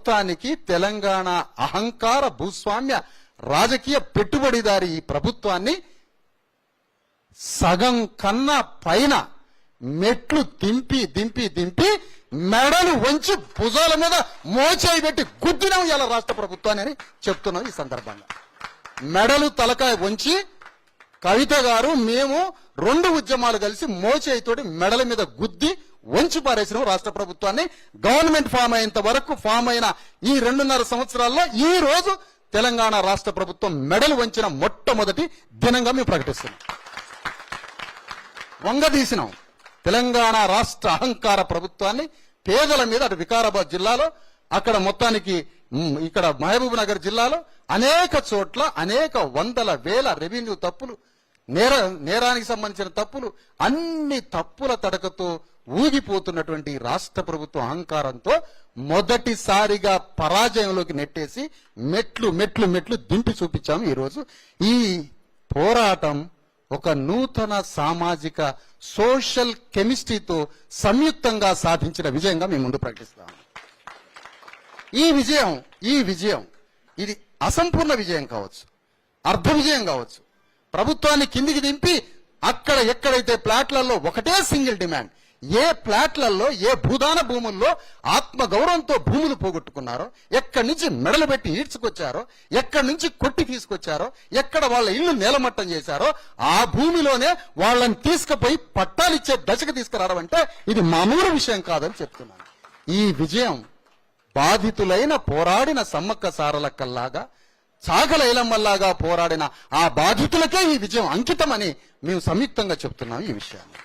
మొత్తానికి తెలంగాణ అహంకార భూస్వామ్య రాజకీయ పెట్టుబడిదారి ఈ ప్రభుత్వాన్ని సగం కన్నా పైన మెట్లు దింపి మెడలు వంచి భుజాల మీద మోచేయి పెట్టి గుద్దినాం ఇలా రాష్ట్ర ప్రభుత్వాన్ని అని చెప్తున్నాం. ఈ సందర్భంగా మెడలు తలకాయ వంచి కవిత గారు మేము 2 ఉద్యమాలు కలిసి మోచేయితోటి మెడల మీద గుద్ది వంచి పారేసినాం రాష్ట్ర ప్రభుత్వాన్ని. గవర్నమెంట్ ఫామ్ అయ్యేంత వరకు ఫామ్ అయిన ఈ 2.5 సంవత్సరాల్లో ఈ రోజు తెలంగాణ రాష్ట్ర ప్రభుత్వం మెడలు వంచిన మొట్టమొదటి దినంగా మేము ప్రకటిస్తున్నాం. వంగదీసినాం తెలంగాణ రాష్ట్ర అహంకార ప్రభుత్వాన్ని. పేదల మీద అటు వికారాబాద్ జిల్లాలో, అక్కడ మొత్తానికి ఇక్కడ మహబూబ్ నగర్ జిల్లాలో అనేక చోట్ల అనేక వందల వేల రెవెన్యూ తప్పులు, నేరానికి సంబంధించిన తప్పులు, అన్ని తప్పుల తడకతో ఊగిపోతున్నటువంటి రాష్ట్ర ప్రభుత్వ అహంకారంతో మొదటిసారిగా పరాజయంలోకి నెట్టేసి మెట్లు దింపి చూపించాము. ఈరోజు ఈ పోరాటం ఒక నూతన సామాజిక సోషల్ కెమిస్ట్రీతో సంయుక్తంగా సాధించిన విజయంగా మేము ముందు ప్రకటిస్తాము. ఈ విజయం ఇది అసంపూర్ణ విజయం కావచ్చు, అర్ధ విజయం కావచ్చు. ప్రభుత్వాన్ని కిందికి దింపి అక్కడ ఎక్కడైతే ప్లాట్లలో ఒకటే సింగిల్ డిమాండ్, ఏ ప్లాట్లలో ఏ భూదాన భూముల్లో ఆత్మగౌరవంతో భూములు పోగొట్టుకున్నారో, ఎక్కడి నుంచి మెడలు పెట్టి ఈడ్చుకొచ్చారో, ఎక్కడి నుంచి కొట్టి తీసుకొచ్చారో, ఎక్కడ వాళ్ళ ఇల్లు నేలమట్టం చేశారో ఆ భూమిలోనే వాళ్ళని తీసుకుపోయి పట్టాలిచ్చే దశకు తీసుకురావడం అంటే ఇది మామూలు విషయం కాదని చెప్తున్నాను. ఈ విజయం బాధితులైన పోరాడిన సమ్మక్క సారలక్కల్లాగా, చాగల ఐలమ్మల్లాగా పోరాడిన ఆ బాధితులకే ఈ విజయం అంకితమని మేము సంయుక్తంగా చెప్తున్నాం ఈ విషయాన్ని.